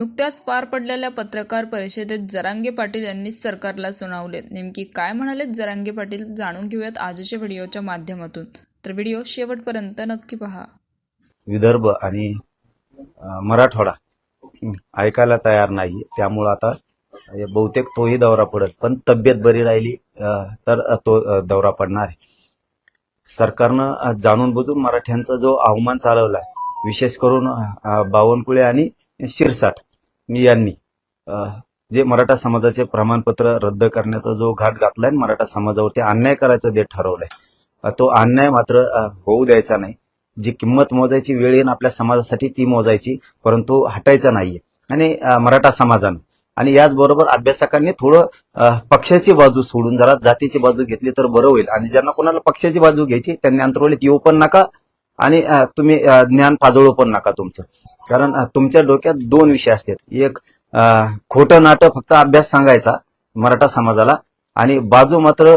नुकत्याच पार पडलेल्या पत्रकार परिषदेत जरांगे पाटील यांनी सरकारला सुनावले. नेमकी काय म्हणालेत जरांगे पाटील जाणून घेऊयात आजच्या व्हिडिओच्या माध्यमातून. तर व्हिडिओ शेवटपर्यंत नक्की पहा. विदर्भ आणि मराठवाडा ऐकायला तयार नाही, त्यामुळे आता बहुतेक तोही दौरा पडेल, पण तब्येत बरी राहिली तर तो दौरा पडणार आहे. सरकारनं जाणून बुजून मराठ्यांचा जो अवमान चालवलाय, विशेष करून बावनकुळे आणि शिरसाट यांनी जे मराठा समाजाचे प्रमाणपत्र रद्द करण्याचा जो घाट घातलाय, मराठा समाजावरती अन्याय करायचं जे ठरवलंय, तो अन्याय मात्र होऊ द्यायचा नाही. जी किंमत मोजायची वेळ येईल आपल्या समाजासाठी ती मोजायची, परंतु हटायचं नाहीये. आणि मराठा समाजानं आणि याचबरोबर अभ्यासकांनी थोडं पक्षाची बाजू सोडून जरा जातीची बाजू घेतली तर बरं होईल. आणि ज्यांना कोणाला पक्षाची बाजू घ्यायची त्यांनी अंतर्वलीत येऊ पण नका आणि तुम्ही ज्ञान पाजळू पण नका तुमचं. कारण तुमच्या डोक्यात दोन विषय असतात. एक खोटं नाटं फक्त अभ्यास सांगायचा मराठा समाजाला, आणि बाजू मात्र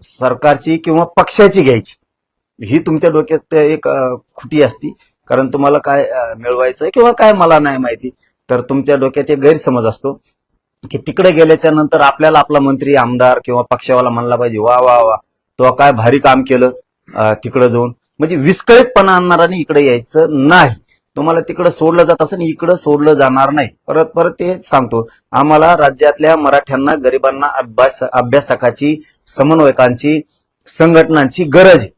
सरकारची किंवा पक्षाची घ्यायची. ही तुमच्या डोक्यात एक खुटी असती. कारण तुम्हाला काय मिळवायचंय किंवा काय मला नाही माहिती, तर तुमच्या डोक्यात एक गैरसमज असतो की तिकडे गेल्याच्या नंतर आपल्याला आपला मंत्री आमदार किंवा पक्षावाला म्हणला पाहिजे, वा वा वा तो काय भारी काम केलं तिकडे जाऊन. म्हणजे विस्कळीतपणा आणणाराने इकडे यायचं नाही. तुम्हाला तिकडे सोडलं जात असेल, इकडे सोडलं जाणार नाही. परत परत ते सांगतो, आम्हाला राज्यातल्या मराठ्यांना, गरिबांना अभ्यासकाची, समन्वयकांची, संघटनांची गरज आहे.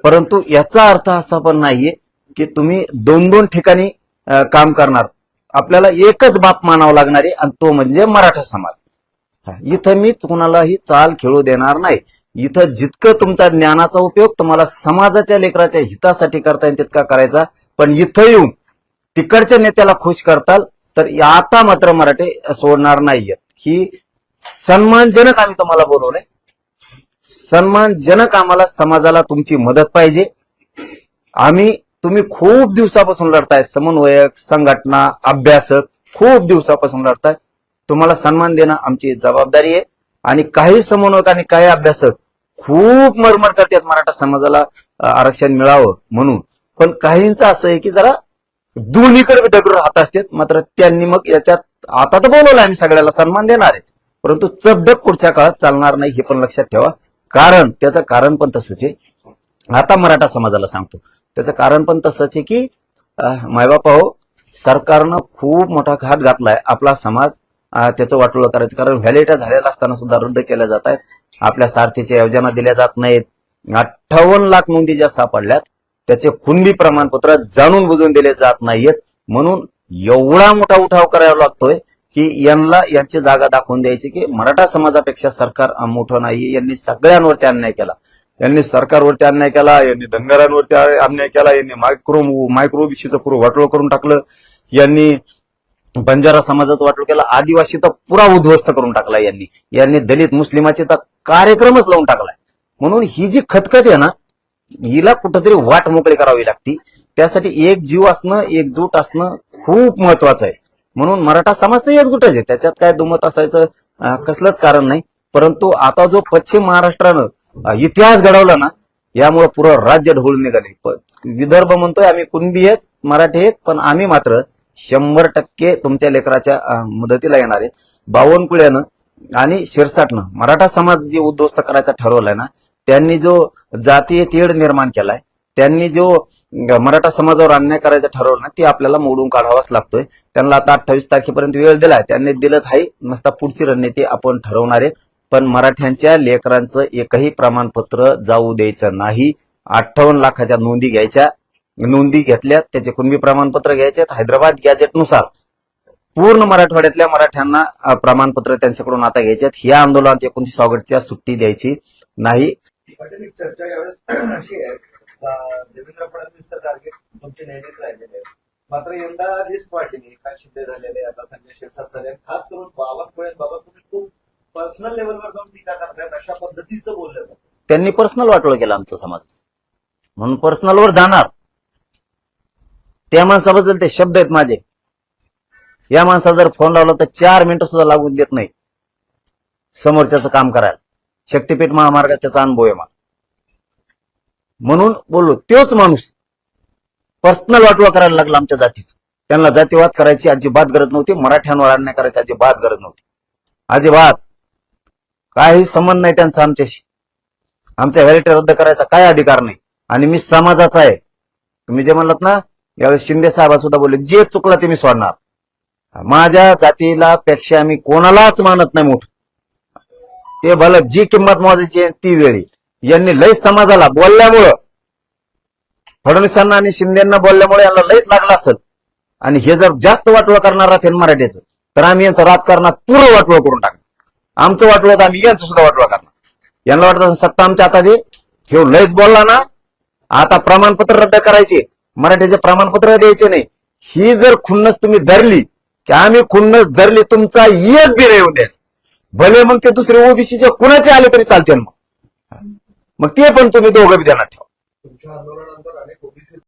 परंतु याचा अर्थ असा पण नाहीये की तुम्ही दोन दोन ठिकाणी काम करणार. आपल्याला एकच बाप मानावं लागणार आहे, आणि तो म्हणजे मराठा समाज. इथं मी कुणालाही चाल खेळू देणार नाही. इथं जितकं तुमचा ज्ञानाचा उपयोग तुम्हाला समाजाच्या लेकराच्या हितासाठी करता येईल तितका करायचा. पण इथं येऊन तिकडच्या नेत्याला खुश करताल तर आता मात्र मराठे सोडणार नाहीयेत. ही सन्मानजनक आम्ही तुम्हाला बोलवलंय, सन्मानजनक आम्हाला समाजाला तुमची मदत पाहिजे. तुम्ही खूप दिवसापासून लढताय, समन्वयक, संघटना, अभ्यासक खूप दिवसापासून लढताय. तुम्हाला सन्मान देणं आमची जबाबदारी आहे. आणि काही समन्वयक आणि काही अभ्यासक खूप मरमर करतात मराठा समाजाला आरक्षण मिळावं म्हणून. पण काहींचं असं आहे की जरा दोन्हीकडे डगर राहत असतात. मात्र त्यांनी मग याच्यात आता तर बोलवलं आम्ही सगळ्याला सन्मान देणार आहे, परंतु चपडक पुढच्या काळात चालणार नाही, हे पण लक्षात ठेवा. कारण त्याचं कारण पण तसंच आहे. आता मराठा समाजाला सांगतो, त्याचं कारण पण तसंच आहे की मायबापा हो, सरकारनं खूप मोठा घात घातलाय. आपला समाज त्याचं वाटोळं करायचं. कारण व्हॅलिडिटी झालेला असताना सुद्धा रद्द केल्या जात आहेत. आपल्या सारथीच्या योजना दिल्या जात नाहीत. 58 लाख नोंदी ज्या सापडल्यात त्याचे कुणबी प्रमाणपत्र जाणून बुजून दिले जात नाहीयेत. म्हणून एवढा मोठा उठाव करावा लागतोय की यांची जागा दाखवून द्यायची की मराठा समाजापेक्षा सरकार मोठं नाही. यांनी सगळ्यांवरती अन्याय केला. यांनी सरकारवरती अन्याय केला, यांनी धनगरांवरती अन्याय केला, यांनी मायक्रो बीसीचं पुरं वाटोळ करून टाकलं, यांनी बंजारा समाजाचं वाटोळ केला, आदिवासी तर पुरा उद्ध्वस्त करून टाकला यांनी दलित मुस्लिमाचे तर कार्यक्रमच लावून टाकलाय. म्हणून ही जी खतखत आहे ना, हिला कुठंतरी वाट मोकळी करावी लागती. त्यासाठी एक जीव असणं, एकजूट असणं खूप महत्वाचं आहे. म्हणून मराठा समाज तर एकजूटच आहे, त्याच्यात काय दुमत असायचं कसलंच कारण नाही. परंतु आता जो पश्चिम महाराष्ट्रानं इतिहास घडवला ना, यामुळे पुरं राज्य ढवळून निघाले. विदर्भ म्हणतोय आम्ही कुणबी आहेत, मराठी आहेत, पण आम्ही मात्र 100% तुमच्या लेकराच्या मदतीला येणार आहे. बावनकुळ्यानं आणि शिरसाटनं मराठा समाज जे उद्ध्वस्त करायचा ठरवलाय ना, त्यांनी जो जातीय तेढ निर्माण केलाय, त्यांनी जो मराठा समाजावर अन्याय करायचं ठरवलं ना, ते आपल्याला मोडून काढावाच लागतोय. त्यांना आता 28 तारखेपर्यंत वेळ दिलाय, त्यांनी दिलं आहे. नसता पुढची रणनीती आपण ठरवणार आहे. पण मराठ्यांच्या लेकरांचं एकही प्रमाणपत्र जाऊ द्यायचं नाही. 58 लाखाच्या नोंदी घेतल्या, त्याचे कुणबी प्रमाणपत्र घ्यायचे. हैदराबाद गॅजेटनुसार पूर्ण मराठवाड्यातल्या मराठ्यांना प्रमाणपत्र त्यांच्याकडून आता घ्यायच्यात. या आंदोलनात 29 ऑगस्टच्या सुट्टी द्यायची नाही. चर्चा यावेळेस अशी आहे, देवेंद्र फडणवीस तर टार्गेट तुमचे नेहमीच राहिलेले आहे. मात्र यंदा लिस्ट वाढलेली, काय शिंदे झालेले, आता संजय शिरसाट झाले. खास करून बाबा तुम्ही खूप पर्सनल लेवलवर जाऊन टीका करतायत, अशा पद्धतीचं बोललं जातं. त्यांनी पर्सनल वाटोळं केलं आमचं समाज, म्हणून पर्सनलवर जाणार. त्या माणसाबद्दल ते शब्द आहेत माझे. या माणसाला जर फोन लावला तर 4 मिनिटं सुद्धा लागून देत नाही समोरच्याचं काम करायला. शक्तीपीठ महामार्गात त्याचा अनुभव आहे मला, म्हणून बोललो. तोच माणूस पर्सनल वाटोळं करायला लागला आमच्या जातीचं. त्यांना जातीवाद करायची अजिबात गरज नव्हती, मराठ्यांवर अन्याय करायची अजिबात गरज नव्हती. अजिबात काही संबंध नाही त्यांचा आमच्याशी. आमच्या व्हॅलिटी रद्द करायचा काय अधिकार नाही. आणि मी समाजाचा आहे. तुम्ही जे म्हणलात ना, यावेळेस शिंदे साहेब सुद्धा बोलले, जे चुकलं ते मी सोडणार. माझ्या जातीला पेक्षा मी कोणालाच मानत नाही मोठं. ते भलं जी किंमत मोजायची आहे ती वेळी. यांनी लय समाजाला बोलल्यामुळं, फडणवीसांना आणि शिंदेना बोलल्यामुळे यांना लयच लागला असेल. आणि हे जर जास्त वाटोळं करणार राहतील मराठीचं, तर आम्ही यांचं राजकारणात पूर्ण वाटोळं करून टाकणार. आमचं वाटोळं तर आम्ही यांचं सुद्धा वाटोळं करणार. यांना वाटत सत्ता आमच्या हातात आहे, हे लयच बोलला ना, आता प्रमाणपत्र रद्द करायचे, मराठीचे प्रमाणपत्र द्यायचे नाही. ही जर खुन्नस तुम्ही धरली, की आम्ही खुन्नस धरली, तुमचा एक बी नाही होऊ द्यायचं. भले मग ते दुसरे ओबीसीचे कुणाचे आले तरी चालते. मग ते पण तुम्ही दोघं बी देणार ठेवा. तुमच्या आंदोलनात